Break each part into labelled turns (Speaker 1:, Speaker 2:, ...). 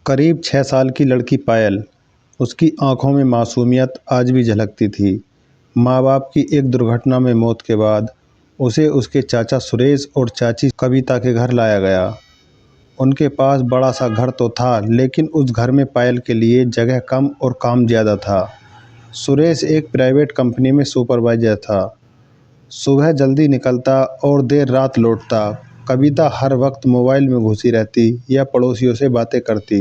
Speaker 1: करीब 6 साल की लड़की पायल, उसकी आंखों में मासूमियत आज भी झलकती थी। माँ बाप की एक दुर्घटना में मौत के बाद उसे उसके चाचा सुरेश और चाची कविता के घर लाया गया। उनके पास बड़ा सा घर तो था, लेकिन उस घर में पायल के लिए जगह कम और काम ज़्यादा था। सुरेश एक प्राइवेट कंपनी में सुपरवाइजर था। सुबह जल्दी निकलता और देर रात लौटता। कविता हर वक्त मोबाइल में घुसी रहती या पड़ोसियों से बातें करती,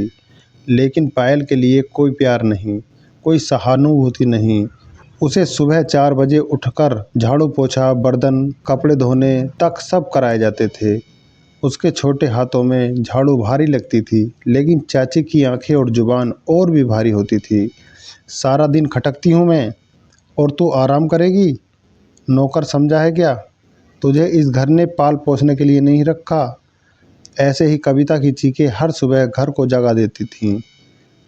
Speaker 1: लेकिन पायल के लिए कोई प्यार नहीं, कोई सहानुभूति नहीं। उसे सुबह 4 बजे उठकर झाड़ू पोछा, बर्तन, कपड़े धोने तक सब कराए जाते थे। उसके छोटे हाथों में झाड़ू भारी लगती थी, लेकिन चाची की आंखें और जुबान और भी भारी होती थी। सारा दिन खटकती हूँ मैं, और तू आराम करेगी? नौकर समझा है क्या? तुझे इस घर ने पाल पोसने के लिए नहीं रखा। ऐसे ही कविता की चीखें हर सुबह घर को जगा देती थीं।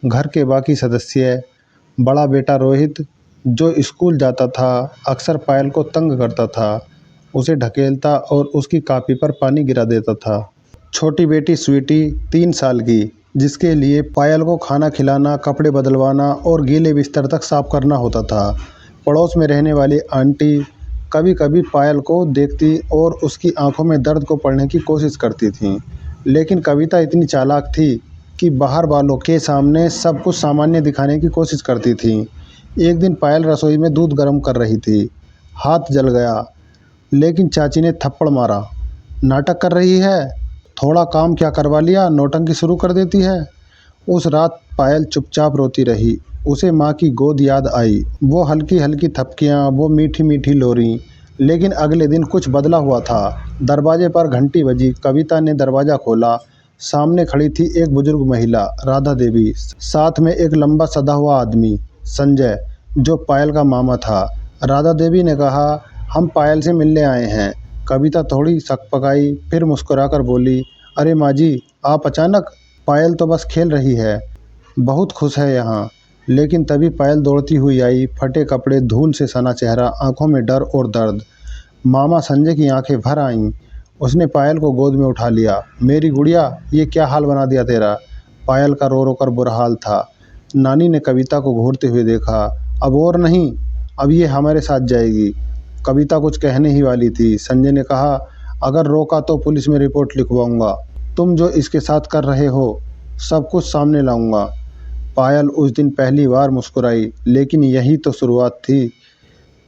Speaker 1: घर के बाकी सदस्य, बड़ा बेटा रोहित जो स्कूल जाता था, अक्सर पायल को तंग करता था, उसे ढकेलता और उसकी कॉपी पर पानी गिरा देता था। छोटी बेटी स्वीटी 3 साल की, जिसके लिए पायल को खाना खिलाना, कपड़े बदलवाना और गीले बिस्तर तक साफ करना होता था। पड़ोस में रहने वाली आंटी कभी कभी पायल को देखती और उसकी आंखों में दर्द को पढ़ने की कोशिश करती थीं, लेकिन कविता इतनी चालाक थी कि बाहर वालों के सामने सब कुछ सामान्य दिखाने की कोशिश करती थी। एक दिन पायल रसोई में दूध गर्म कर रही थी। हाथ जल गया, लेकिन चाची ने थप्पड़ मारा। नाटक कर रही है? थोड़ा काम क्या करवा लिया, नौटंकी शुरू कर देती है। उस रात पायल चुपचाप रोती रही। उसे माँ की गोद याद आई, वो हल्की हल्की थपकियाँ, वो मीठी मीठी लोरी। लेकिन अगले दिन कुछ बदला हुआ था। दरवाजे पर घंटी बजी। कविता ने दरवाज़ा खोला। सामने खड़ी थी एक बुजुर्ग महिला, राधा देवी। साथ में एक लंबा सधा हुआ आदमी, संजय, जो पायल का मामा था। राधा देवी ने कहा, हम पायल से मिलने आए हैं। कविता थोड़ी सकपकाई, फिर मुस्कुराकर बोली, अरे माँ जी, आप अचानक? पायल तो बस खेल रही है, बहुत खुश है यहाँ। लेकिन तभी पायल दौड़ती हुई आई, फटे कपड़े, धूल से सना चेहरा, आंखों में डर और दर्द। मामा संजय की आंखें भर आईं। उसने पायल को गोद में उठा लिया। मेरी गुड़िया, ये क्या हाल बना दिया तेरा? पायल का रो रो कर बुरा हाल था। नानी ने कविता को घूरते हुए देखा। अब और नहीं, अब ये हमारे साथ जाएगी। कविता कुछ कहने ही वाली थी। संजय ने कहा, अगर रोका तो पुलिस में रिपोर्ट लिखवाऊंगा। तुम जो इसके साथ कर रहे हो, सब कुछ सामने लाऊंगा। पायल उस दिन पहली बार मुस्कुराई, लेकिन यही तो शुरुआत थी,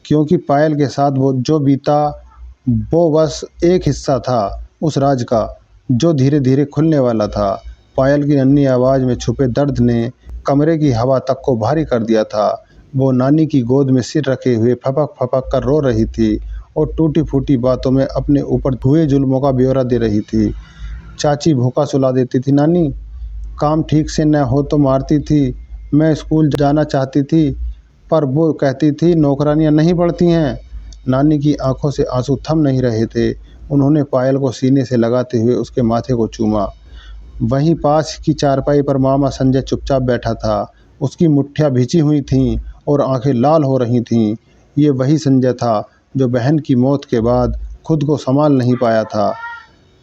Speaker 1: क्योंकि पायल के साथ वो जो बीता, वो बस एक हिस्सा था उस राज का, जो धीरे धीरे खुलने वाला था। पायल की नन्ही आवाज़ में छुपे दर्द ने कमरे की हवा तक को भारी कर दिया था। वो नानी की गोद में सिर रखे हुए फपक फपक कर रो रही थी और टूटी फूटी बातों में अपने ऊपर हुए जुल्मों का ब्यौरा दे रही थी। चाची भूखा सुला देती थी नानी, काम ठीक से न हो तो मारती थी। मैं स्कूल जाना चाहती थी, पर वो कहती थी नौकरानियां नहीं पढ़ती हैं। नानी की आंखों से आंसू थम नहीं रहे थे। उन्होंने पायल को सीने से लगाते हुए उसके माथे को चूमा। वहीं पास की चारपाई पर मामा संजय चुपचाप बैठा था। उसकी मुट्ठियां भिजी हुई थीं और आंखें लाल हो रही थीं। ये वही संजय था जो बहन की मौत के बाद खुद को संभाल नहीं पाया था,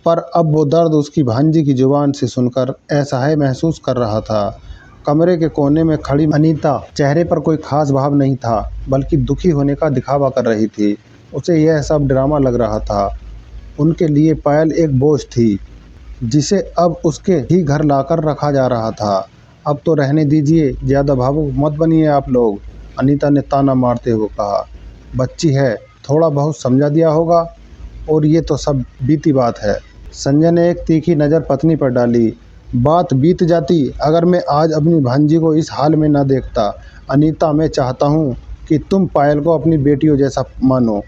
Speaker 1: पर अब वो दर्द उसकी भांजी की जुबान से सुनकर असहाय महसूस कर रहा था। कमरे के कोने में खड़ी अनीता, चेहरे पर कोई खास भाव नहीं था, बल्कि दुखी होने का दिखावा कर रही थी। उसे यह सब ड्रामा लग रहा था। उनके लिए पायल एक बोझ थी, जिसे अब उसके ही घर लाकर रखा जा रहा था। अब तो रहने दीजिए, ज़्यादा भावुक मत बनिए आप लोग, अनीता ने ताना मारते हुए कहा। बच्ची है, थोड़ा बहुत समझा दिया होगा, और ये तो सब बीती बात है। संजय ने एक तीखी नज़र पत्नी पर डाली। बात बीत जाती अगर मैं आज अपनी भांजी को इस हाल में न देखता। अनीता, मैं चाहता हूँ कि तुम पायल को अपनी बेटियों जैसा मानो।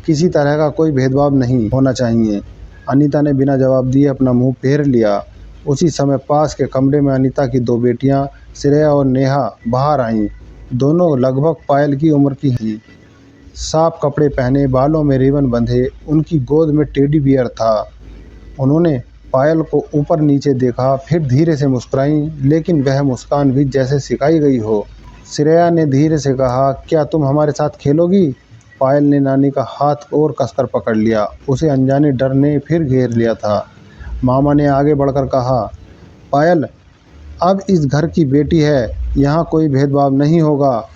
Speaker 1: किसी तरह का कोई भेदभाव नहीं होना चाहिए। अनीता ने बिना जवाब दिए अपना मुंह फेर लिया। उसी समय पास के कमरे में अनीता की 2 बेटियां, श्रेया और नेहा, बाहर आईं। दोनों लगभग पायल की उम्र की थीं। साफ कपड़े पहने, बालों में रिबन बंधे, उनकी गोद में टेडी बियर था। उन्होंने पायल को ऊपर नीचे देखा, फिर धीरे से मुस्कुराईं, लेकिन वह मुस्कान भी जैसे सिखाई गई हो। श्रेया ने धीरे से कहा, क्या तुम हमारे साथ खेलोगी? पायल ने नानी का हाथ और कसकर पकड़ लिया। उसे अनजाने डर ने फिर घेर लिया था। मामा ने आगे बढ़कर कहा, पायल, अब इस घर की बेटी है, यहाँ कोई भेदभाव नहीं होगा।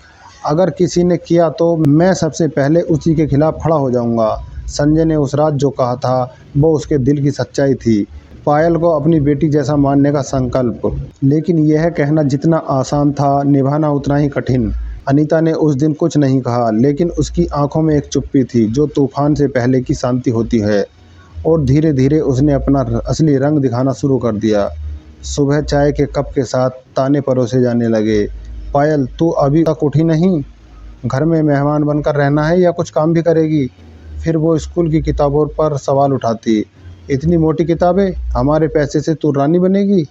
Speaker 1: अगर किसी ने किया तो मैं सबसे पहले उसी के खिलाफ खड़ा हो जाऊंगा। संजय ने उस रात जो कहा था वो उसके दिल की सच्चाई थी। पायल को अपनी बेटी जैसा मानने का संकल्प, लेकिन यह कहना जितना आसान था निभाना उतना ही कठिन। अनीता ने उस दिन कुछ नहीं कहा, लेकिन उसकी आंखों में एक चुप्पी थी जो तूफान से पहले की शांति होती है। और धीरे धीरे उसने अपना असली रंग दिखाना शुरू कर दिया। सुबह चाय के कप के साथ ताने परोसे जाने लगे। पायल, तू अभी तक उठी नहीं? घर में मेहमान बनकर रहना है या कुछ काम भी करेगी? फिर वो स्कूल की किताबों पर सवाल उठाती। इतनी मोटी किताबें, हमारे पैसे से तू रानी बनेगी?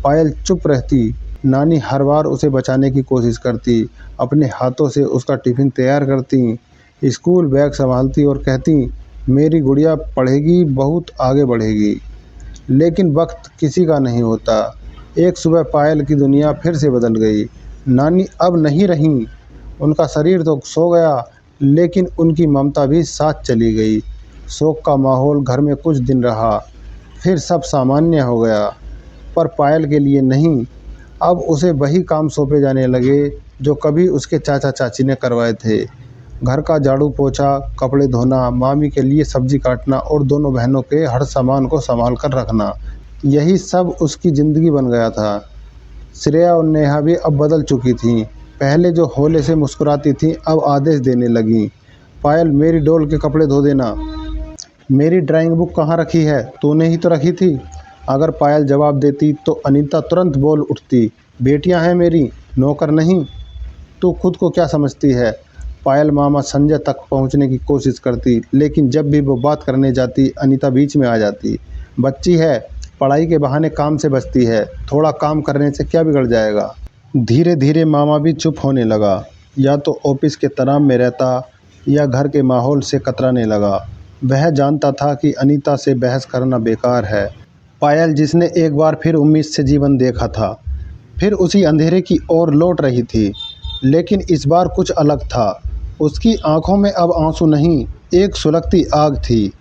Speaker 1: पायल चुप रहती। नानी हर बार उसे बचाने की कोशिश करती, अपने हाथों से उसका टिफिन तैयार करती, स्कूल बैग संभालती और कहती, मेरी गुड़िया पढ़ेगी, बहुत आगे बढ़ेगी। लेकिन वक्त किसी का नहीं होता। एक सुबह पायल की दुनिया फिर से बदल गई। नानी अब नहीं रहीं। उनका शरीर तो सो गया, लेकिन उनकी ममता भी साथ चली गई। शोक का माहौल घर में कुछ दिन रहा, फिर सब सामान्य हो गया। पर पायल के लिए नहीं। अब उसे वही काम सौंपे जाने लगे जो कभी उसके चाचा चाची ने करवाए थे। घर का झाड़ू पोछा, कपड़े धोना, मामी के लिए सब्जी काटना और दोनों बहनों के हर सामान को संभाल कर रखना, यही सब उसकी ज़िंदगी बन गया था। श्रेया और नेहा भी अब बदल चुकी थीं। पहले जो हौले से मुस्कुराती थीं अब आदेश देने लगीं। पायल, मेरी डॉल के कपड़े धो देना। मेरी ड्राइंग बुक कहाँ रखी है? तूने ही तो रखी थी। अगर पायल जवाब देती तो अनीता तुरंत बोल उठती, बेटियां हैं मेरी, नौकर नहीं। तू खुद को क्या समझती है? पायल मामा संजय तक पहुंचने की कोशिश करती, लेकिन जब भी वो बात करने जाती अनीता बीच में आ जाती। बच्ची है, पढ़ाई के बहाने काम से बचती है, थोड़ा काम करने से क्या बिगड़ जाएगा? धीरे धीरे मामा भी चुप होने लगा। या तो ऑफिस के तनाव में रहता या घर के माहौल से कतराने लगा। वह जानता था कि अनीता से बहस करना बेकार है। पायल, जिसने एक बार फिर उम्मीद से जीवन देखा था, फिर उसी अंधेरे की ओर लौट रही थी। लेकिन इस बार कुछ अलग था। उसकी आंखों में अब आंसू नहीं, एक सुलगती आग थी।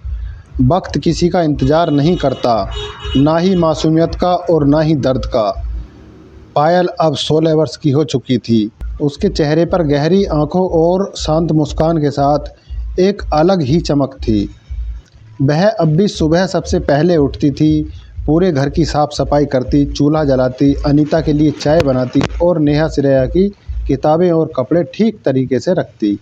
Speaker 1: वक्त किसी का इंतजार नहीं करता, ना ही मासूमियत का और ना ही दर्द का। पायल अब 16 वर्ष की हो चुकी थी। उसके चेहरे पर गहरी आंखों और शांत मुस्कान के साथ एक अलग ही चमक थी। वह अब भी सुबह सबसे पहले उठती थी, पूरे घर की साफ सफाई करती, चूल्हा जलाती, अनीता के लिए चाय बनाती और नेहा श्रेया की किताबें और कपड़े ठीक तरीके से रखती।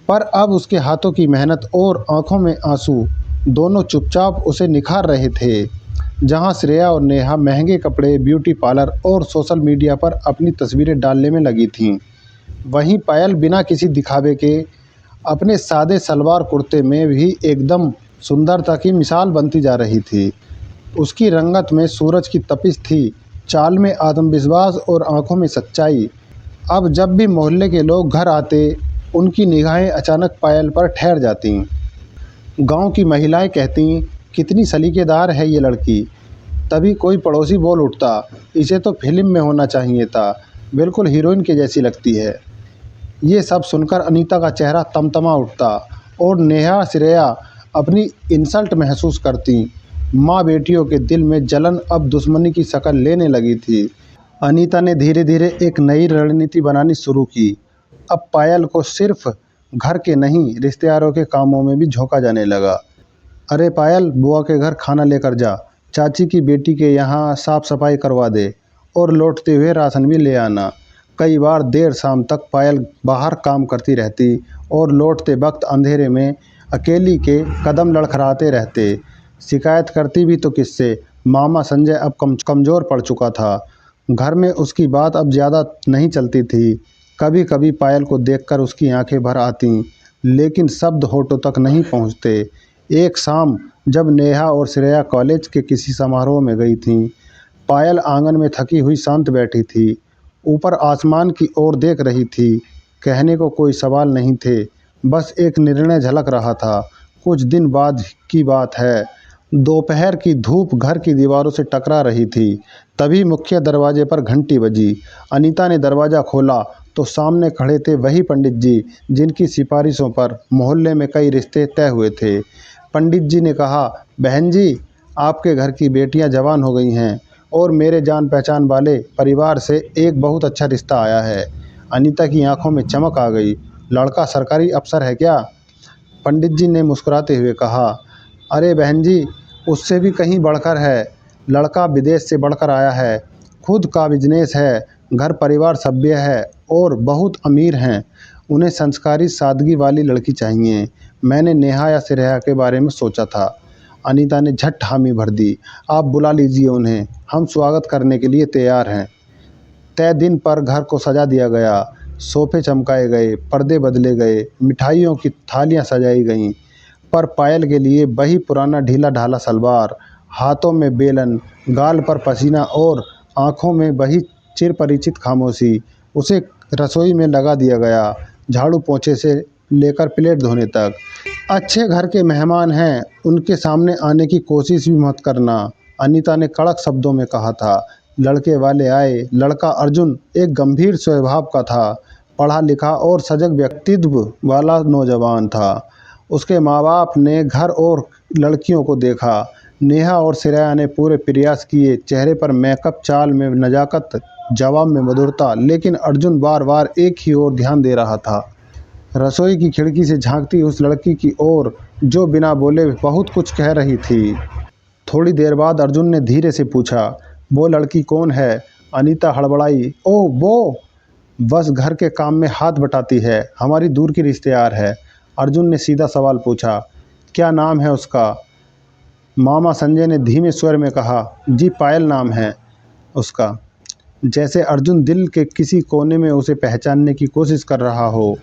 Speaker 1: पर अब उसके हाथों की मेहनत और आंखों में आंसू दोनों चुपचाप उसे निखार रहे थे। जहां श्रेया और नेहा महंगे कपड़े, ब्यूटी पार्लर और सोशल मीडिया पर अपनी तस्वीरें डालने में लगी थीं, वहीं पायल बिना किसी दिखावे के अपने सादे सलवार कुर्ते में भी एकदम सुंदरता की मिसाल बनती जा रही थी। उसकी रंगत में सूरज की तपिश थी, चाल में आत्मविश्वास और आंखों में सच्चाई। अब जब भी मोहल्ले के लोग घर आते, उनकी निगाहें अचानक पायल पर ठहर जातीं। गांव की महिलाएं कहतीं, कितनी सलीकेदार है ये लड़की। तभी कोई पड़ोसी बोल उठता, इसे तो फिल्म में होना चाहिए था, बिल्कुल हीरोइन के जैसी लगती है। ये सब सुनकर अनीता का चेहरा तमतमा उठता और नेहा श्रेया अपनी इंसल्ट महसूस करती। माँ बेटियों के दिल में जलन अब दुश्मनी की शक्ल लेने लगी थी। अनीता ने धीरे धीरे एक नई रणनीति बनानी शुरू की। अब पायल को सिर्फ घर के नहीं, रिश्तेदारों के कामों में भी झोंका जाने लगा। अरे पायल, बुआ के घर खाना लेकर जा, चाची की बेटी के यहाँ साफ सफाई करवा दे और लौटते हुए राशन भी ले आना। कई बार देर शाम तक पायल बाहर काम करती रहती और लौटते वक्त अंधेरे में अकेली के कदम लड़खड़ाते रहते। शिकायत करती भी तो किससे? मामा संजय अब कमज़ोर पड़ चुका था। घर में उसकी बात अब ज़्यादा नहीं चलती थी। कभी कभी पायल को देखकर उसकी आंखें भर आतीं, लेकिन शब्द होठों तक नहीं पहुंचते। एक शाम जब नेहा और श्रेया कॉलेज के किसी समारोह में गई थीं, पायल आंगन में थकी हुई शांत बैठी थी, ऊपर आसमान की ओर देख रही थी। कहने को कोई सवाल नहीं थे, बस एक निर्णय झलक रहा था। कुछ दिन बाद की बात है, दोपहर की धूप घर की दीवारों से टकरा रही थी। तभी मुख्य दरवाजे पर घंटी बजी। अनीता ने दरवाज़ा खोला तो सामने खड़े थे वही पंडित जी जिनकी सिफारिशों पर मोहल्ले में कई रिश्ते तय हुए थे। पंडित जी ने कहा, बहन जी, आपके घर की बेटियां जवान हो गई हैं और मेरे जान पहचान वाले परिवार से एक बहुत अच्छा रिश्ता आया है। अनीता की आंखों में चमक आ गई। लड़का सरकारी अफसर है क्या? पंडित जी ने मुस्कुराते हुए कहा। अरे बहन जी, उससे भी कहीं बढ़कर है। लड़का विदेश से बढ़कर आया है, खुद का बिजनेस है, घर परिवार सभ्य है और बहुत अमीर हैं। उन्हें संस्कारी सादगी वाली लड़की चाहिए। मैंने नेहा या श्रेया के बारे में सोचा था। अनीता ने झट हामी भर दी। आप बुला लीजिए उन्हें, हम स्वागत करने के लिए तैयार हैं। तय दिन पर घर को सजा दिया गया। सोफे चमकाए गए, पर्दे बदले गए, मिठाइयों की थालियां सजाई गईं। पर पायल के लिए वही पुराना ढीला ढाला सलवार, हाथों में बेलन, गाल पर पसीना और आंखों में वही चिरपरिचित खामोशी। उसे रसोई में लगा दिया गया, झाड़ू पोंछे से लेकर प्लेट धोने तक। अच्छे घर के मेहमान हैं, उनके सामने आने की कोशिश भी मत करना, अनीता ने कड़क शब्दों में कहा था। लड़के वाले आए। लड़का अर्जुन एक गंभीर स्वभाव का था, पढ़ा लिखा और सजग व्यक्तित्व वाला नौजवान था। उसके माँ बाप ने घर और लड़कियों को देखा। नेहा और श्रेया ने पूरे प्रयास किए, चेहरे पर मेकअप, चाल में नजाकत, जवाब में मधुरता, लेकिन अर्जुन बार बार एक ही ओर ध्यान दे रहा था। रसोई की खिड़की से झांकती उस लड़की की ओर जो बिना बोले बहुत कुछ कह रही थी। थोड़ी देर बाद अर्जुन ने धीरे से पूछा, वो लड़की कौन है? अनीता हड़बड़ाई। ओह वो, बस घर के काम में हाथ बटाती है, हमारी दूर की रिश्तेदार है। अर्जुन ने सीधा सवाल पूछा। क्या नाम है उसका? मामा संजय ने धीमे स्वर में कहा। जी पायल नाम है उसका। जैसे अर्जुन दिल के किसी कोने में उसे पहचानने की कोशिश कर रहा हो।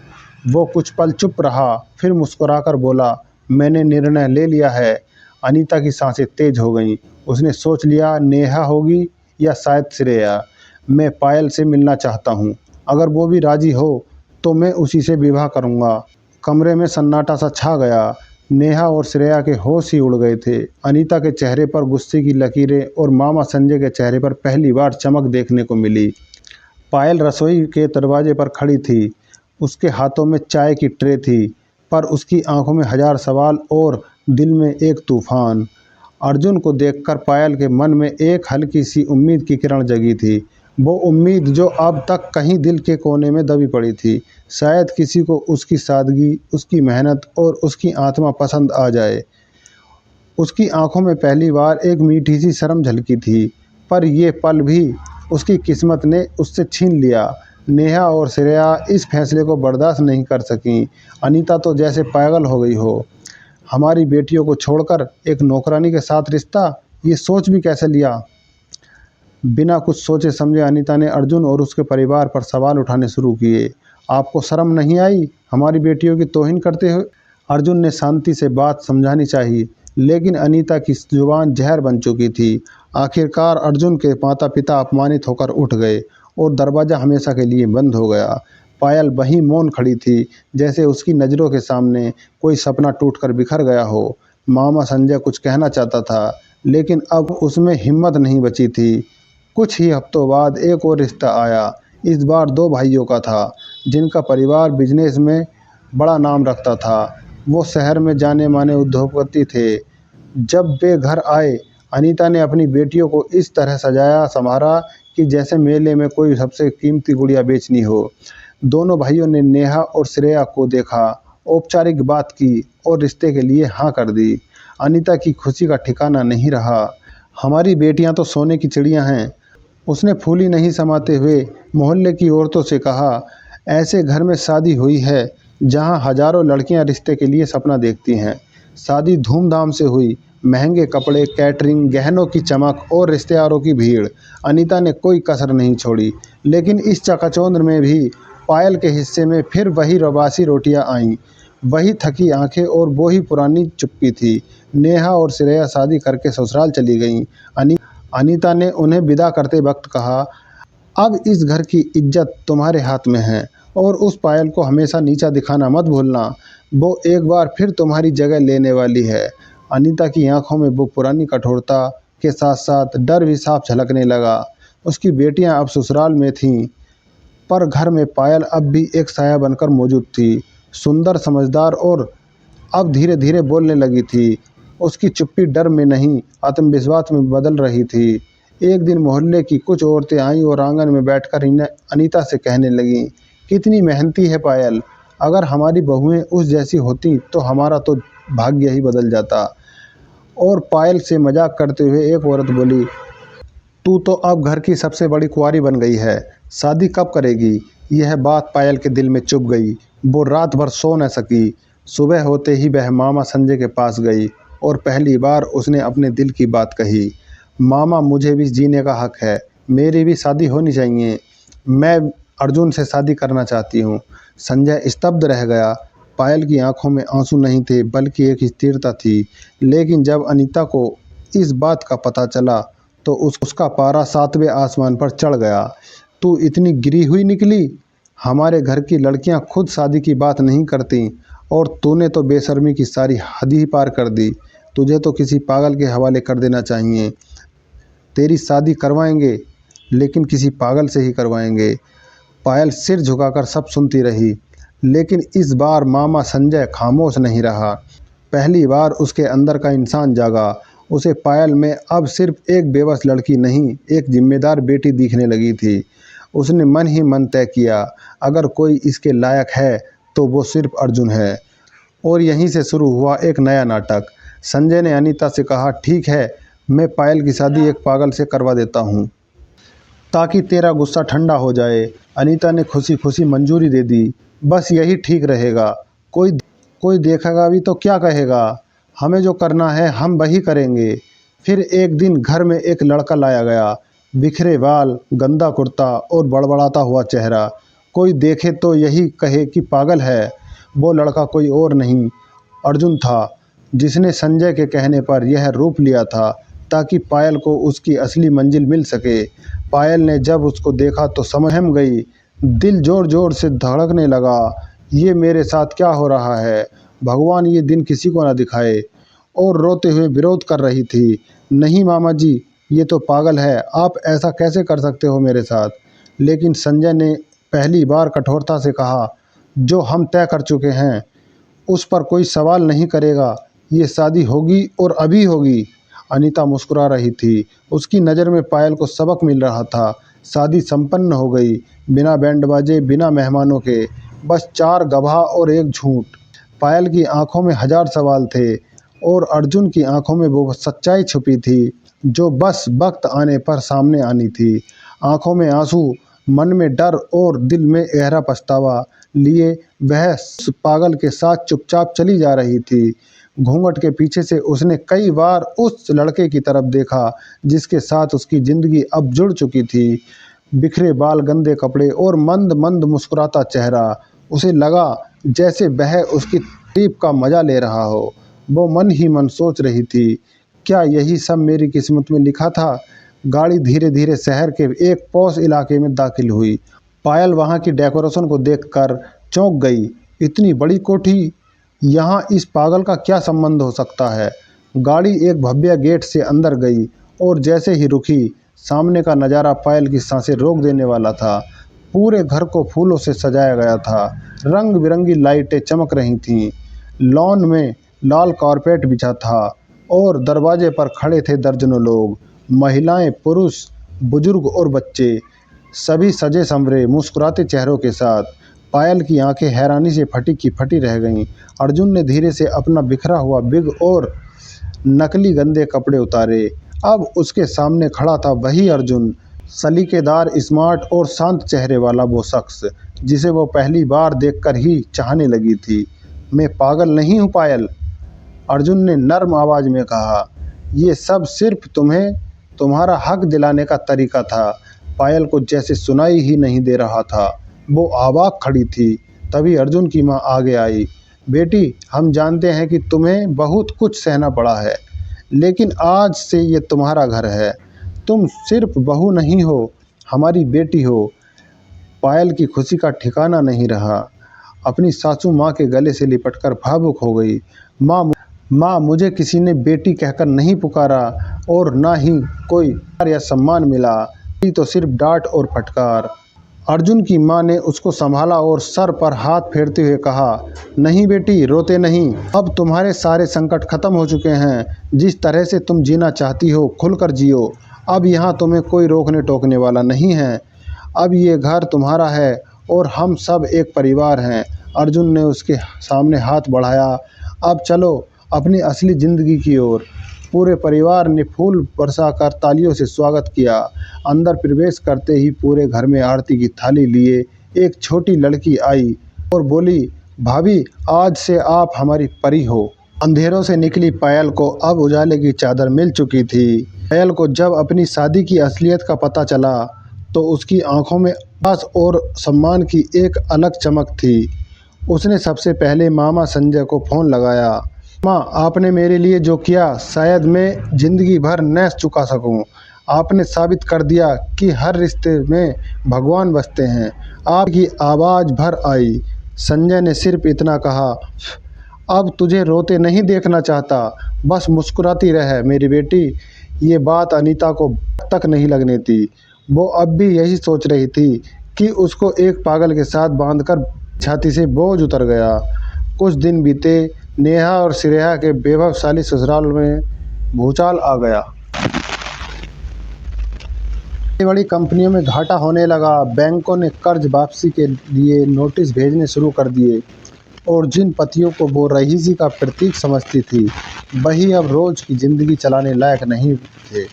Speaker 1: वो कुछ पल चुप रहा, फिर मुस्कुराकर बोला, मैंने निर्णय ले लिया है। अनीता की सांसें तेज हो गईं। उसने सोच लिया, नेहा होगी या शायद श्रेया। मैं पायल से मिलना चाहता हूँ, अगर वो भी राजी हो तो मैं उसी से विवाह करूँगा। कमरे में सन्नाटा सा छा गया। नेहा और श्रेया के होश ही उड़ गए थे। अनीता के चेहरे पर गुस्से की लकीरें और मामा संजय के चेहरे पर पहली बार चमक देखने को मिली। पायल रसोई के दरवाजे पर खड़ी थी। उसके हाथों में चाय की ट्रे थी, पर उसकी आंखों में हजार सवाल और दिल में एक तूफान। अर्जुन को देखकर पायल के मन में एक हल्की सी उम्मीद की किरण जगी थी। वो उम्मीद जो अब तक कहीं दिल के कोने में दबी पड़ी थी। शायद किसी को उसकी सादगी, उसकी मेहनत और उसकी आत्मा पसंद आ जाए। उसकी आंखों में पहली बार एक मीठी सी शर्म झलकी थी, पर यह पल भी उसकी किस्मत ने उससे छीन लिया। नेहा और श्रेया इस फैसले को बर्दाश्त नहीं कर सकीं। अनीता तो जैसे पागल हो गई हो। हमारी बेटियों को छोड़कर एक नौकरानी के साथ रिश्ता, ये सोच भी कैसे लिया? बिना कुछ सोचे समझे अनीता ने अर्जुन और उसके परिवार पर सवाल उठाने शुरू किए। आपको शर्म नहीं आई हमारी बेटियों की तौहीन करते हुए? अर्जुन ने शांति से बात समझानी चाहिए, लेकिन अनीता की जुबान जहर बन चुकी थी। आखिरकार अर्जुन के माता पिता अपमानित होकर उठ गए और दरवाज़ा हमेशा के लिए बंद हो गया। पायल वहीं मौन खड़ी थी, जैसे उसकी नज़रों के सामने कोई सपना टूटकर बिखर गया हो। मामा संजय कुछ कहना चाहता था, लेकिन अब उसमें हिम्मत नहीं बची थी। कुछ ही हफ्तों बाद एक और रिश्ता आया। इस बार दो भाइयों का था, जिनका परिवार बिजनेस में बड़ा नाम रखता था। वो शहर में जाने माने उद्योगपति थे। जब वे घर आए, अनीता ने अपनी बेटियों को इस तरह सजाया संवारा कि जैसे मेले में कोई सबसे कीमती गुड़िया बेचनी हो। दोनों भाइयों ने नेहा और श्रेया को देखा, औपचारिक बात की और रिश्ते के लिए हाँ कर दी। अनीता की खुशी का ठिकाना नहीं रहा। हमारी बेटियां तो सोने की चिड़ियां हैं, उसने फूली नहीं समाते हुए मोहल्ले की औरतों से कहा। ऐसे घर में शादी हुई है जहां हजारों लड़कियां रिश्ते के लिए सपना देखती हैं। शादी धूमधाम से हुई, महंगे कपड़े, कैटरिंग, गहनों की चमक और रिश्तेदारों की भीड़। अनीता ने कोई कसर नहीं छोड़ी, लेकिन इस चकाचौंध में भी पायल के हिस्से में फिर वही रवासी रोटियां आईं, वही थकी आंखें और वही पुरानी चुप्पी थी। नेहा और श्रेया शादी करके ससुराल चली गईं। अनीता ने उन्हें विदा करते वक्त कहा, अब इस घर की इज्जत तुम्हारे हाथ में है और उस पायल को हमेशा नीचा दिखाना मत भूलना। वो एक बार फिर तुम्हारी जगह लेने वाली है। अनीता की आंखों में वो पुरानी कठोरता के साथ साथ डर भी साफ झलकने लगा। उसकी बेटियां अब ससुराल में थीं, पर घर में पायल अब भी एक साया बनकर मौजूद थी। सुंदर, समझदार और अब धीरे धीरे बोलने लगी थी। उसकी चुप्पी डर में नहीं, आत्मविश्वास में बदल रही थी। एक दिन मोहल्ले की कुछ औरतें आईं और आंगन में बैठकर अनीता से कहने लगीं, कितनी मेहनती है पायल, अगर हमारी बहुएं उस जैसी होती तो हमारा तो भाग्य ही बदल जाता। और पायल से मजाक करते हुए एक औरत बोली, तू तो अब घर की सबसे बड़ी कुंवारी बन गई है, शादी कब करेगी? यह बात पायल के दिल में चुभ गई। वो रात भर सो न सकी। सुबह होते ही वह मामा संजय के पास गई और पहली बार उसने अपने दिल की बात कही। मामा, मुझे भी जीने का हक है, मेरी भी शादी होनी चाहिए। मैं अर्जुन से शादी करना चाहती हूँ। संजय स्तब्ध रह गया। पायल की आंखों में आंसू नहीं थे, बल्कि एक स्थिरता थी। लेकिन जब अनीता को इस बात का पता चला तो उसका पारा 7वें आसमान पर चढ़ गया। तू इतनी गिरी हुई निकली? हमारे घर की लड़कियां खुद शादी की बात नहीं करती और तूने तो बेशर्मी की सारी हद ही पार कर दी। तुझे तो किसी पागल के हवाले कर देना चाहिए। तेरी शादी करवाएंगे, लेकिन किसी पागल से ही करवाएंगे। पायल सिर झुकाकर सब सुनती रही, लेकिन इस बार मामा संजय खामोश नहीं रहा। पहली बार उसके अंदर का इंसान जागा। उसे पायल में अब सिर्फ एक बेबस लड़की नहीं, एक जिम्मेदार बेटी दिखने लगी थी। उसने मन ही मन तय किया, अगर कोई इसके लायक है तो वो सिर्फ अर्जुन है। और यहीं से शुरू हुआ एक नया नाटक। संजय ने अनीता से कहा, ठीक है, मैं पायल की शादी एक पागल से करवा देता हूँ, ताकि तेरा गुस्सा ठंडा हो जाए। अनीता ने खुशी खुशी मंजूरी दे दी। बस यही ठीक रहेगा। कोई कोई देखेगा भी तो क्या कहेगा? हमें जो करना है हम वही करेंगे। फिर एक दिन घर में एक लड़का लाया गया। बिखरे बाल, गंदा कुर्ता और बड़बड़ाता हुआ चेहरा। कोई देखे तो यही कहे कि पागल है। वो लड़का कोई और नहीं, अर्जुन था, जिसने संजय के कहने पर यह रूप लिया था ताकि पायल को उसकी असली मंजिल मिल सके। पायल ने जब उसको देखा तो समझ गई। दिल जोर जोर से धड़कने लगा। ये मेरे साथ क्या हो रहा है? भगवान ये दिन किसी को ना दिखाए। और रोते हुए विरोध कर रही थी, नहीं मामा जी, ये तो पागल है, आप ऐसा कैसे कर सकते हो मेरे साथ? लेकिन संजय ने पहली बार कठोरता से कहा, जो हम तय कर चुके हैं उस पर कोई सवाल नहीं करेगा। ये शादी होगी और अभी होगी। अनीता मुस्कुरा रही थी। उसकी नज़र में पायल को सबक मिल रहा था। शादी संपन्न हो गई, बिना बैंड बाजे, बिना मेहमानों के, बस 4 गवाह और एक झूठ। पायल की आंखों में 1000 सवाल थे और अर्जुन की आंखों में वो सच्चाई छुपी थी जो बस वक्त आने पर सामने आनी थी। आंखों में आंसू, मन में डर और दिल में गहरा पछतावा लिए वह उस पागल के साथ चुपचाप चली जा रही थी। घूंघट के पीछे से उसने कई बार उस लड़के की तरफ देखा जिसके साथ उसकी जिंदगी अब जुड़ चुकी थी। बिखरे बाल, गंदे कपड़े और मंद मंद मुस्कुराता चेहरा। उसे लगा जैसे वह उसकी तारीफ का मजा ले रहा हो। वो मन ही मन सोच रही थी, क्या यही सब मेरी किस्मत में लिखा था? गाड़ी धीरे धीरे शहर के एक पॉश इलाके में दाखिल हुई। पायल वहां की डेकोरेशन को देखकर चौंक गई। इतनी बड़ी कोठी, यहाँ इस पागल का क्या संबंध हो सकता है? गाड़ी एक भव्य गेट से अंदर गई और जैसे ही रुकी, सामने का नज़ारा पायल की सांसें रोक देने वाला था। पूरे घर को फूलों से सजाया गया था। रंग बिरंगी लाइटें चमक रही थीं। लॉन में लाल कारपेट बिछा था और दरवाजे पर खड़े थे दर्जनों लोग, महिलाएं, पुरुष, बुजुर्ग और बच्चे, सभी सजे संवरे मुस्कुराते चेहरों के साथ। पायल की आंखें हैरानी से फटी की फटी रह गईं। अर्जुन ने धीरे से अपना बिखरा हुआ बिग और नकली गंदे कपड़े उतारे। अब उसके सामने खड़ा था वही अर्जुन, सलीकेदार, स्मार्ट और शांत चेहरे वाला वो शख्स जिसे वो पहली बार देखकर ही चाहने लगी थी। मैं पागल नहीं हूँ पायल, अर्जुन ने नर्म आवाज में कहा। ये सब सिर्फ तुम्हें तुम्हारा हक दिलाने का तरीका था। पायल को जैसे सुनाई ही नहीं दे रहा था। वो आवाक खड़ी थी। तभी अर्जुन की माँ आगे आई। बेटी, हम जानते हैं कि तुम्हें बहुत कुछ सहना पड़ा है, लेकिन आज से ये तुम्हारा घर है। तुम सिर्फ बहू नहीं हो, हमारी बेटी हो। पायल की खुशी का ठिकाना नहीं रहा। अपनी सासू माँ के गले से लिपटकर भावुक हो गई। माँ, मुझे किसी ने बेटी कहकर नहीं पुकारा और ना ही कोई प्यार या सम्मान मिला। ये तो सिर्फ डांट और फटकार। अर्जुन की माँ ने उसको संभाला और सर पर हाथ फेरते हुए कहा, नहीं बेटी, रोते नहीं। अब तुम्हारे सारे संकट खत्म हो चुके हैं। जिस तरह से तुम जीना चाहती हो खुलकर जियो। अब यहाँ तुम्हें कोई रोकने टोकने वाला नहीं है। अब ये घर तुम्हारा है और हम सब एक परिवार हैं। अर्जुन ने उसके सामने हाथ बढ़ाया। अब चलो अपनी असली ज़िंदगी की ओर। पूरे परिवार ने फूल बरसाकर तालियों से स्वागत किया। अंदर प्रवेश करते ही पूरे घर में आरती की थाली लिए एक छोटी लड़की आई और बोली, भाभी आज से आप हमारी परी हो। अंधेरों से निकली पायल को अब उजाले की चादर मिल चुकी थी। पायल को जब अपनी शादी की असलियत का पता चला तो उसकी आंखों में आस और सम्मान की एक अलग चमक थी। उसने सबसे पहले मामा संजय को फ़ोन लगाया। माँ, आपने मेरे लिए जो किया शायद मैं ज़िंदगी भर न चुका सकूं। आपने साबित कर दिया कि हर रिश्ते में भगवान बसते हैं। आपकी आवाज़ भर आई। संजय ने सिर्फ इतना कहा, अब तुझे रोते नहीं देखना चाहता, बस मुस्कुराती रह मेरी बेटी। ये बात अनीता को तक नहीं लगने थी। वो अब भी यही सोच रही थी कि उसको एक पागल के साथ बांधकर छाती से बोझ उतर गया। कुछ दिन बीते। नेहा और श्रेया के वैभवशाली ससुराल में भूचाल आ गया। बड़ी बड़ी कंपनियों में घाटा होने लगा। बैंकों ने कर्ज वापसी के लिए नोटिस भेजने शुरू कर दिए और जिन पतियों को वो रईसी का प्रतीक समझती थी वही अब रोज की जिंदगी चलाने लायक नहीं थे।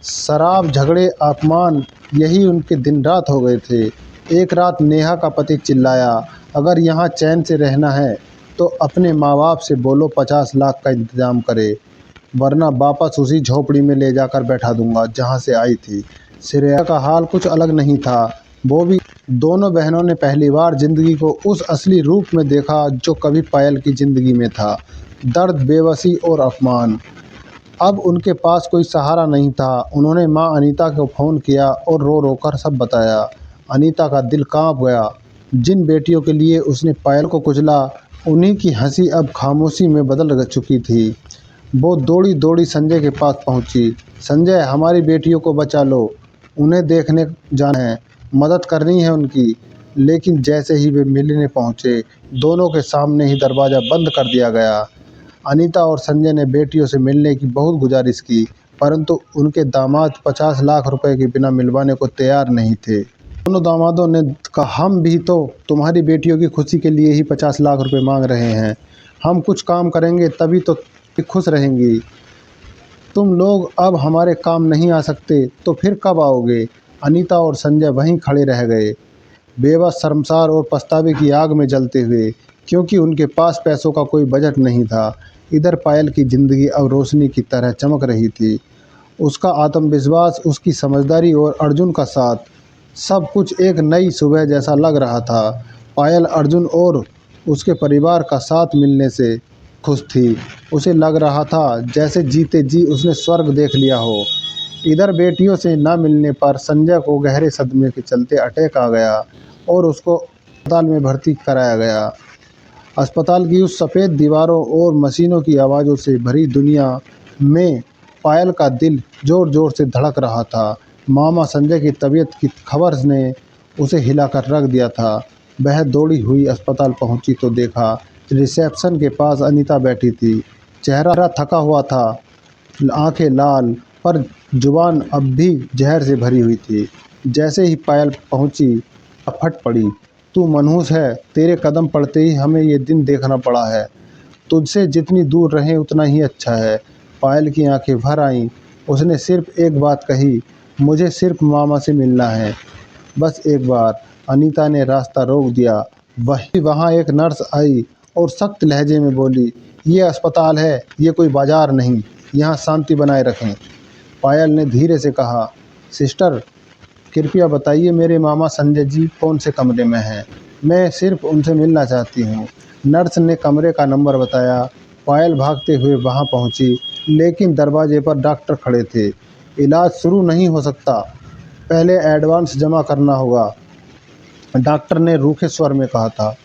Speaker 1: शराब, झगड़े, अपमान, यही उनके दिन रात हो गए थे। एक रात नेहा का पति चिल्लाया, अगर यहाँ चैन से रहना है तो अपने माँ बाप से बोलो 50 लाख का इंतजाम करे, वरना वापस उसी झोपड़ी में ले जाकर बैठा दूंगा जहाँ से आई थी। श्रेया का हाल कुछ अलग नहीं था। वो भी दोनों बहनों ने पहली बार जिंदगी को उस असली रूप में देखा जो कभी पायल की जिंदगी में था। दर्द, बेबसी और अपमान। अब उनके पास कोई सहारा नहीं था। उन्होंने माँ अनीता को फ़ोन किया और रो रो कर सब बताया। अनीता का दिल कांप गया। जिन बेटियों के लिए उसने पायल को कुचला, उन्हीं की हंसी अब खामोशी में बदल चुकी थी। वो दौड़ी दौड़ी संजय के पास पहुंची। संजय, हमारी बेटियों को बचा लो, उन्हें देखने जाना है, मदद करनी है उनकी। लेकिन जैसे ही वे मिलने पहुंचे, दोनों के सामने ही दरवाज़ा बंद कर दिया गया। अनीता और संजय ने बेटियों से मिलने की बहुत गुजारिश की, परंतु उनके दामाद 50 लाख रुपए के बिना मिलवाने को तैयार नहीं थे। दोनों दामादों ने कहा, हम भी तो तुम्हारी बेटियों की खुशी के लिए ही 50 लाख रुपए मांग रहे हैं। हम कुछ काम करेंगे तभी तो खुश रहेंगी। तुम लोग अब हमारे काम नहीं आ सकते तो फिर कब आओगे? अनीता और संजय वहीं खड़े रह गए, बेबस, शर्मसार और पछतावे की आग में जलते हुए, क्योंकि उनके पास पैसों का कोई बजट नहीं था। इधर पायल की ज़िंदगी अब रोशनी की तरह चमक रही थी। उसका आत्मविश्वास, उसकी समझदारी और अर्जुन का साथ, सब कुछ एक नई सुबह जैसा लग रहा था। पायल अर्जुन और उसके परिवार का साथ मिलने से खुश थी। उसे लग रहा था जैसे जीते जी उसने स्वर्ग देख लिया हो। इधर बेटियों से न मिलने पर संजय को गहरे सदमे के चलते अटैक आ गया और उसको अस्पताल में भर्ती कराया गया। अस्पताल की उस सफ़ेद दीवारों और मशीनों की आवाज़ों से भरी दुनिया में पायल का दिल ज़ोर ज़ोर से धड़क रहा था। मामा संजय की तबीयत की खबर ने उसे हिलाकर रख दिया था। वह दौड़ी हुई अस्पताल पहुंची तो देखा रिसेप्शन के पास अनीता बैठी थी। चेहरा थका हुआ था, आंखें लाल, पर जुबान अब भी जहर से भरी हुई थी। जैसे ही पायल पहुंची, फट पड़ी, तू मनहूस है, तेरे कदम पड़ते ही हमें ये दिन देखना पड़ा है। तुझसे जितनी दूर रहें उतना ही अच्छा है। पायल की आंखें भर आईं। उसने सिर्फ एक बात कही, मुझे सिर्फ मामा से मिलना है, बस एक बार। अनीता ने रास्ता रोक दिया। वही वहाँ एक नर्स आई और सख्त लहजे में बोली, ये अस्पताल है, ये कोई बाजार नहीं, यहाँ शांति बनाए रखें। पायल ने धीरे से कहा, सिस्टर कृपया बताइए मेरे मामा संजय जी कौन से कमरे में हैं, मैं सिर्फ उनसे मिलना चाहती हूँ। नर्स ने कमरे का नंबर बताया। पायल भागते हुए वहाँ पहुँची, लेकिन दरवाजे पर डॉक्टर खड़े थे। इलाज शुरू नहीं हो सकता, पहले एडवांस जमा करना होगा, डॉक्टर ने रूखे स्वर में कहा था।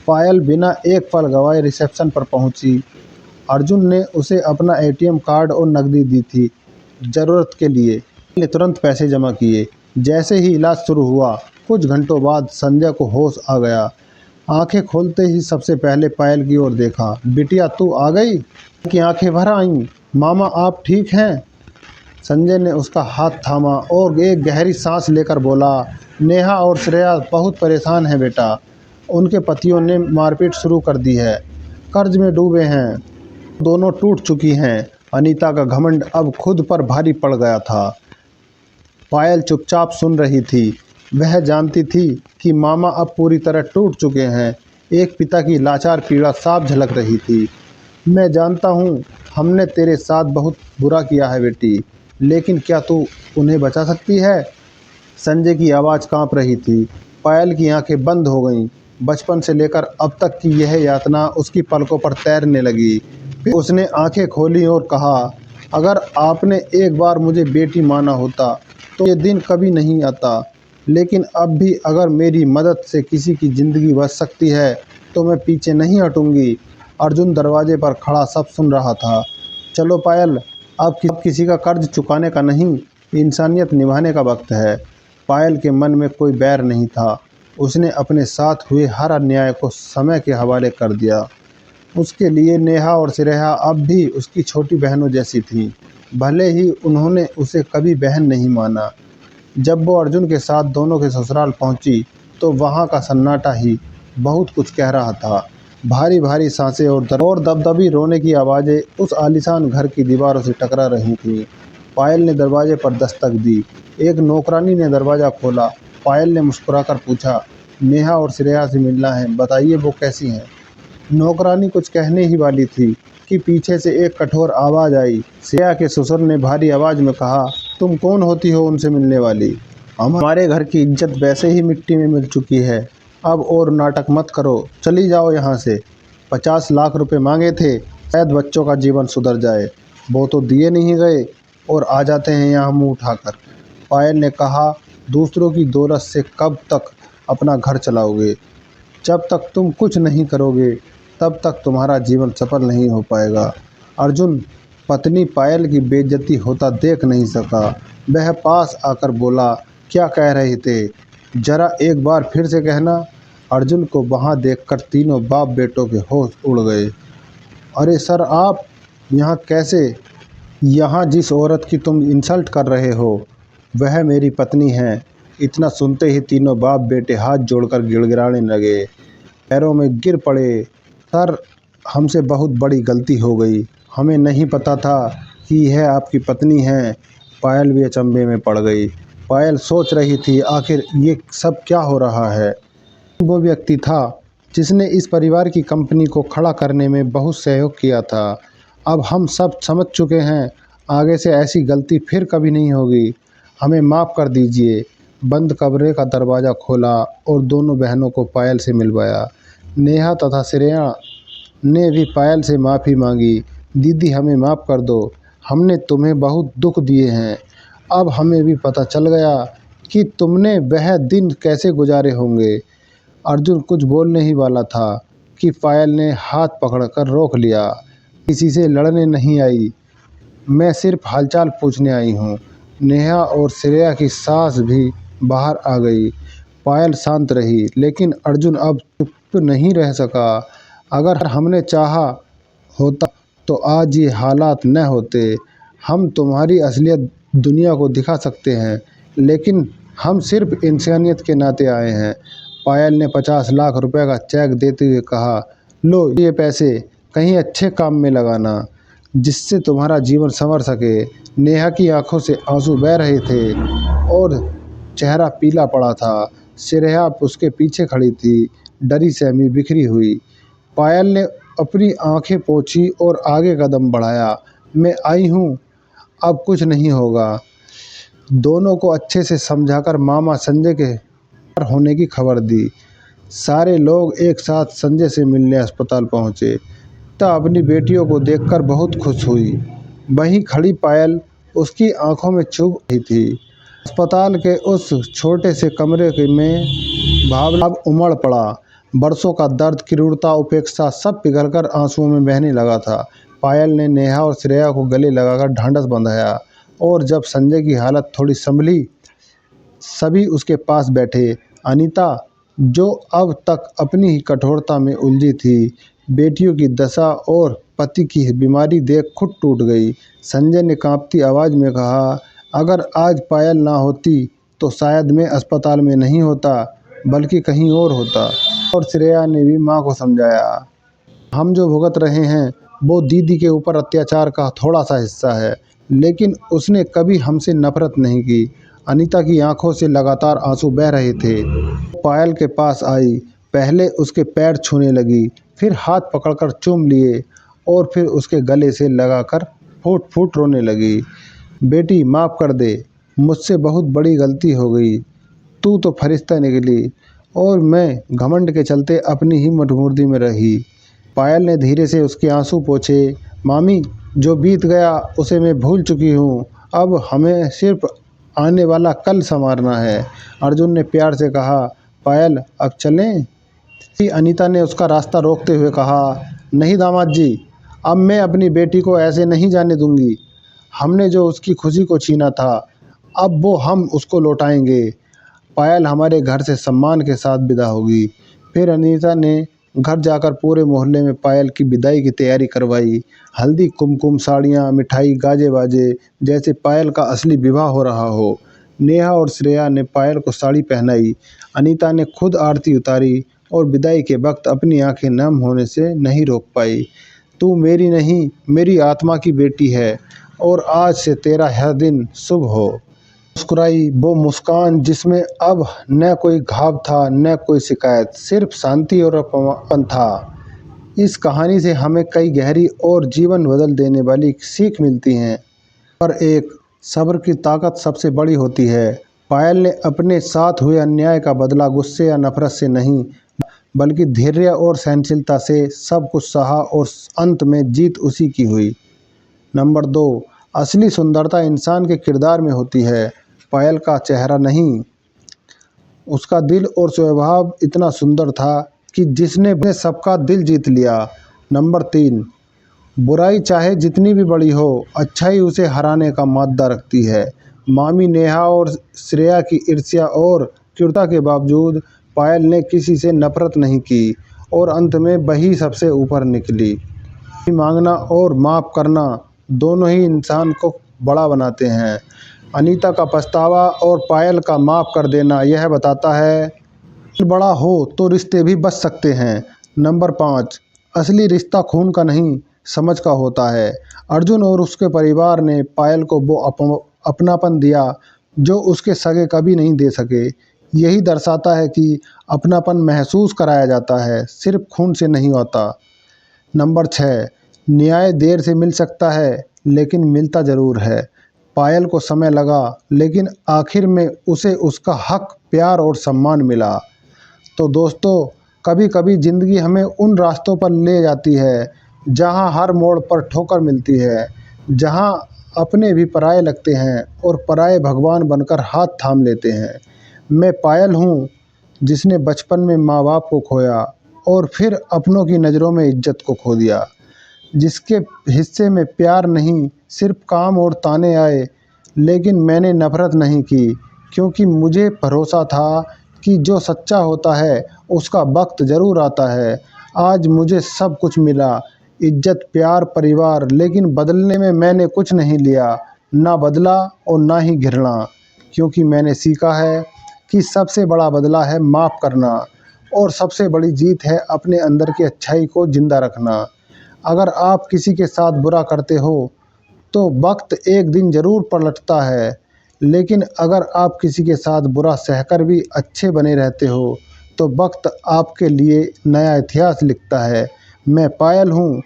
Speaker 1: पायल बिना एक पल गवाए रिसेप्शन पर पहुंची। अर्जुन ने उसे अपना एटीएम कार्ड और नकदी दी थी ज़रूरत के लिए। ने तुरंत पैसे जमा किए। जैसे ही इलाज शुरू हुआ, कुछ घंटों बाद संजय को होश आ गया। आंखें खोलते ही सबसे पहले पायल की ओर देखा। बिटिया तू आ गई? की आंखें भर आईं। मामा आप ठीक हैं? संजय ने उसका हाथ थामा और एक गहरी सांस लेकर बोला, नेहा और श्रेया बहुत परेशान हैं बेटा। उनके पतियों ने मारपीट शुरू कर दी है, कर्ज में डूबे हैं, दोनों टूट चुकी हैं। अनीता का घमंड अब खुद पर भारी पड़ गया था। पायल चुपचाप सुन रही थी। वह जानती थी कि मामा अब पूरी तरह टूट चुके हैं। एक पिता की लाचार पीड़ा साफ झलक रही थी। मैं जानता हूँ हमने तेरे साथ बहुत बुरा किया है बेटी, लेकिन क्या तू उन्हें बचा सकती है? संजय की आवाज़ कांप रही थी। पायल की आंखें बंद हो गईं। बचपन से लेकर अब तक की यह यातना उसकी पलकों पर तैरने लगी। फिर उसने आंखें खोली और कहा, अगर आपने एक बार मुझे बेटी माना होता तो ये दिन कभी नहीं आता, लेकिन अब भी अगर मेरी मदद से किसी की ज़िंदगी बच सकती है तो मैं पीछे नहीं हटूंगी। अर्जुन दरवाजे पर खड़ा सब सुन रहा था। चलो पायल, अब किसी का कर्ज चुकाने का नहीं, इंसानियत निभाने का वक्त है। पायल के मन में कोई बैर नहीं था। उसने अपने साथ हुए हर अन्याय को समय के हवाले कर दिया। उसके लिए नेहा और श्रेया अब भी उसकी छोटी बहनों जैसी थीं, भले ही उन्होंने उसे कभी बहन नहीं माना। जब वो अर्जुन के साथ दोनों के ससुराल पहुंची तो वहां का सन्नाटा ही बहुत कुछ कह रहा था। भारी भारी सांसें और दबदबी रोने की आवाज़ें उस आलीशान घर की दीवारों से टकरा रही थीं। पायल ने दरवाजे पर दस्तक दी। एक नौकरानी ने दरवाज़ा खोला। पायल ने मुस्कुराकर पूछा, नेहा और श्रेया से मिलना है, बताइए वो कैसी हैं? नौकरानी कुछ कहने ही वाली थी कि पीछे से एक कठोर आवाज़ आई। श्रेया के ससुर ने भारी आवाज़ में कहा, तुम कौन होती हो उनसे मिलने वाली? हमारे घर की इज्जत वैसे ही मिट्टी में मिल चुकी है, अब और नाटक मत करो, चली जाओ यहाँ से। 50 लाख रुपए मांगे थे, शायद बच्चों का जीवन सुधर जाए, वो तो दिए नहीं गए और आ जाते हैं यहाँ मुंह उठाकर। पायल ने कहा, दूसरों की दौलत से कब तक अपना घर चलाओगे? जब तक तुम कुछ नहीं करोगे तब तक तुम्हारा जीवन सफल नहीं हो पाएगा। अर्जुन पत्नी पायल की बेइज्जती होता देख नहीं सका। वह पास आकर बोला, क्या कह रहे थे, जरा एक बार फिर से कहना। अर्जुन को वहां देखकर तीनों बाप बेटों के होश उड़ गए। अरे सर, आप यहाँ कैसे? यहाँ जिस औरत की तुम इंसल्ट कर रहे हो वह मेरी पत्नी है। इतना सुनते ही तीनों बाप बेटे हाथ जोड़कर गिड़गिड़ाने लगे, पैरों में गिर पड़े। सर, हमसे बहुत बड़ी गलती हो गई, हमें नहीं पता था कि यह आपकी पत्नी है। पायल भी अचंभे में पड़ गई। पायल सोच रही थी, आखिर ये सब क्या हो रहा है। वो व्यक्ति था जिसने इस परिवार की कंपनी को खड़ा करने में बहुत सहयोग किया था। अब हम सब समझ चुके हैं, आगे से ऐसी गलती फिर कभी नहीं होगी, हमें माफ़ कर दीजिए। बंद कमरे का दरवाज़ा खोला और दोनों बहनों को पायल से मिलवाया। नेहा तथा श्रेया ने भी पायल से माफ़ी मांगी। दीदी, हमें माफ़ कर दो, हमने तुम्हें बहुत दुख दिए हैं। अब हमें भी पता चल गया कि तुमने वह दिन कैसे गुजारे होंगे। अर्जुन कुछ बोलने ही वाला था कि पायल ने हाथ पकड़कर रोक लिया। किसी से लड़ने नहीं आई, मैं सिर्फ हालचाल पूछने आई हूँ। नेहा और श्रेया की सास भी बाहर आ गई। पायल शांत रही, लेकिन अर्जुन अब चुप नहीं रह सका। अगर हमने चाहा होता तो आज ये हालात न होते। हम तुम्हारी असलियत दुनिया को दिखा सकते हैं, लेकिन हम सिर्फ इंसानियत के नाते आए हैं। पायल ने 50 लाख रुपए का चेक देते हुए कहा, लो ये पैसे कहीं अच्छे काम में लगाना, जिससे तुम्हारा जीवन संवर सके। नेहा की आंखों से आंसू बह रहे थे और चेहरा पीला पड़ा था। श्रेया उसके पीछे खड़ी थी, डरी सहमी बिखरी हुई। पायल ने अपनी आंखें पोंछी और आगे कदम बढ़ाया। मैं आई हूँ, अब कुछ नहीं होगा। दोनों को अच्छे से समझाकर मामा संजय के होने की खबर दी। सारे लोग एक साथ संजय से मिलने अस्पताल पहुँचे। ता अपनी बेटियों को देखकर बहुत खुश हुई। वहीं खड़ी पायल उसकी आंखों में चुभ रही थी। अस्पताल के उस छोटे से कमरे में भाव उमड़ पड़ा। बरसों का दर्द, क्रूरता, उपेक्षा सब पिघलकर आंसुओं में बहने लगा था। पायल ने नेहा और श्रेया को गले लगाकर ढांढस बंधाया और जब संजय की हालत थोड़ी संभली, सभी उसके पास बैठे। अनीता, जो अब तक अपनी ही कठोरता में उलझी थी, बेटियों की दशा और पति की बीमारी देख खुद टूट गई। संजय ने कांपती आवाज़ में कहा, अगर आज पायल ना होती तो शायद मैं अस्पताल में नहीं होता बल्कि कहीं और होता। और श्रेया ने भी माँ को समझाया, हम जो भुगत रहे हैं वो दीदी के ऊपर अत्याचार का थोड़ा सा हिस्सा है, लेकिन उसने कभी हमसे नफरत नहीं की। अनीता की आंखों से लगातार आंसू बह रहे थे। पायल के पास आई, पहले उसके पैर छूने लगी, फिर हाथ पकड़कर चूम लिए और फिर उसके गले से लगाकर फूट फूट रोने लगी। बेटी माफ़ कर दे, मुझसे बहुत बड़ी गलती हो गई। तू तो फरिश्ता निकली और मैं घमंड के चलते अपनी ही मटमुर्दी में रही। पायल ने धीरे से उसके आंसू पोंछे। मामी, जो बीत गया उसे मैं भूल चुकी हूँ, अब हमें सिर्फ आने वाला कल संवारना है। अर्जुन ने प्यार से कहा, पायल अब चलें? अनीता ने उसका रास्ता रोकते हुए कहा, नहीं दामाद जी, अब मैं अपनी बेटी को ऐसे नहीं जाने दूंगी। हमने जो उसकी खुशी को छीना था, अब वो हम उसको लौटाएंगे। पायल हमारे घर से सम्मान के साथ विदा होगी। फिर अनीता ने घर जाकर पूरे मोहल्ले में पायल की विदाई की तैयारी करवाई। हल्दी, कुमकुम, साड़ियाँ, मिठाई, गाजे बाजे, जैसे पायल का असली विवाह हो रहा हो। नेहा और श्रेया ने पायल को साड़ी पहनाई। अनीता ने खुद आरती उतारी और विदाई के वक्त अपनी आंखें नम होने से नहीं रोक पाई। तू मेरी नहीं, मेरी आत्मा की बेटी है और आज से तेरा हर दिन शुभ हो। मुस्कुराई वो मुस्कान जिसमें अब न कोई घाव था न कोई शिकायत, सिर्फ शांति और अपनापन था। इस कहानी से हमें कई गहरी और जीवन बदल देने वाली सीख मिलती हैं। पर एक, सब्र की ताकत सबसे बड़ी होती है। पायल ने अपने साथ हुए अन्याय का बदला गुस्से या नफरत से नहीं, बल्कि धैर्य और सहनशीलता से सब कुछ सहा और अंत में जीत उसी की हुई। नंबर 2, असली सुंदरता इंसान के किरदार में होती है, पायल का चेहरा नहीं। उसका दिल और स्वभाव इतना सुंदर था कि जिसने सबका दिल जीत लिया। नंबर 3, बुराई चाहे जितनी भी बड़ी हो, अच्छाई उसे हराने का माद्दा रखती है। मामी नेहा और श्रेया की ईर्ष्या और क्रूरता के बावजूद पायल ने किसी से नफरत नहीं की और अंत में वही सबसे ऊपर निकली। मांगना और माफ़ करना दोनों ही इंसान को बड़ा बनाते हैं। अनीता का पछतावा और पायल का माफ़ कर देना यह बताता है बड़ा हो तो रिश्ते भी बच सकते हैं। नंबर 5, असली रिश्ता खून का नहीं, समझ का होता है। अर्जुन और उसके परिवार ने पायल को वो अपनापन दिया जो उसके सगे कभी नहीं दे सके। यही दर्शाता है कि अपनापन महसूस कराया जाता है, सिर्फ खून से नहीं होता। नंबर 6, न्याय देर से मिल सकता है लेकिन मिलता ज़रूर है। पायल को समय लगा लेकिन आखिर में उसे उसका हक, प्यार और सम्मान मिला। तो दोस्तों, कभी कभी ज़िंदगी हमें उन रास्तों पर ले जाती है जहां हर मोड़ पर ठोकर मिलती है, जहां अपने भी पराये लगते हैं और पराये भगवान बनकर हाथ थाम लेते हैं। मैं पायल हूं, जिसने बचपन में माँ बाप को खोया और फिर अपनों की नज़रों में इज्जत को खो दिया, जिसके हिस्से में प्यार नहीं सिर्फ काम और ताने आए, लेकिन मैंने नफरत नहीं की क्योंकि मुझे भरोसा था कि जो सच्चा होता है उसका वक्त ज़रूर आता है। आज मुझे सब कुछ मिला, इज्जत, प्यार, परिवार, लेकिन बदलने में मैंने कुछ नहीं लिया, ना बदला और ना ही घृणा, क्योंकि मैंने सीखा है कि सबसे बड़ा बदला है माफ़ करना और सबसे बड़ी जीत है अपने अंदर की अच्छाई को ज़िंदा रखना। अगर आप किसी के साथ बुरा करते हो तो वक्त एक दिन ज़रूर पलटता है, लेकिन अगर आप किसी के साथ बुरा सहकर भी अच्छे बने रहते हो तो वक्त आपके लिए नया इतिहास लिखता है। मैं पायल हूँ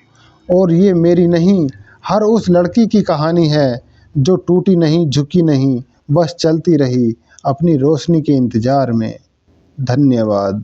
Speaker 1: और ये मेरी नहीं, हर उस लड़की की कहानी है जो टूटी नहीं, झुकी नहीं, बस चलती रही अपनी रोशनी के इंतज़ार में। धन्यवाद।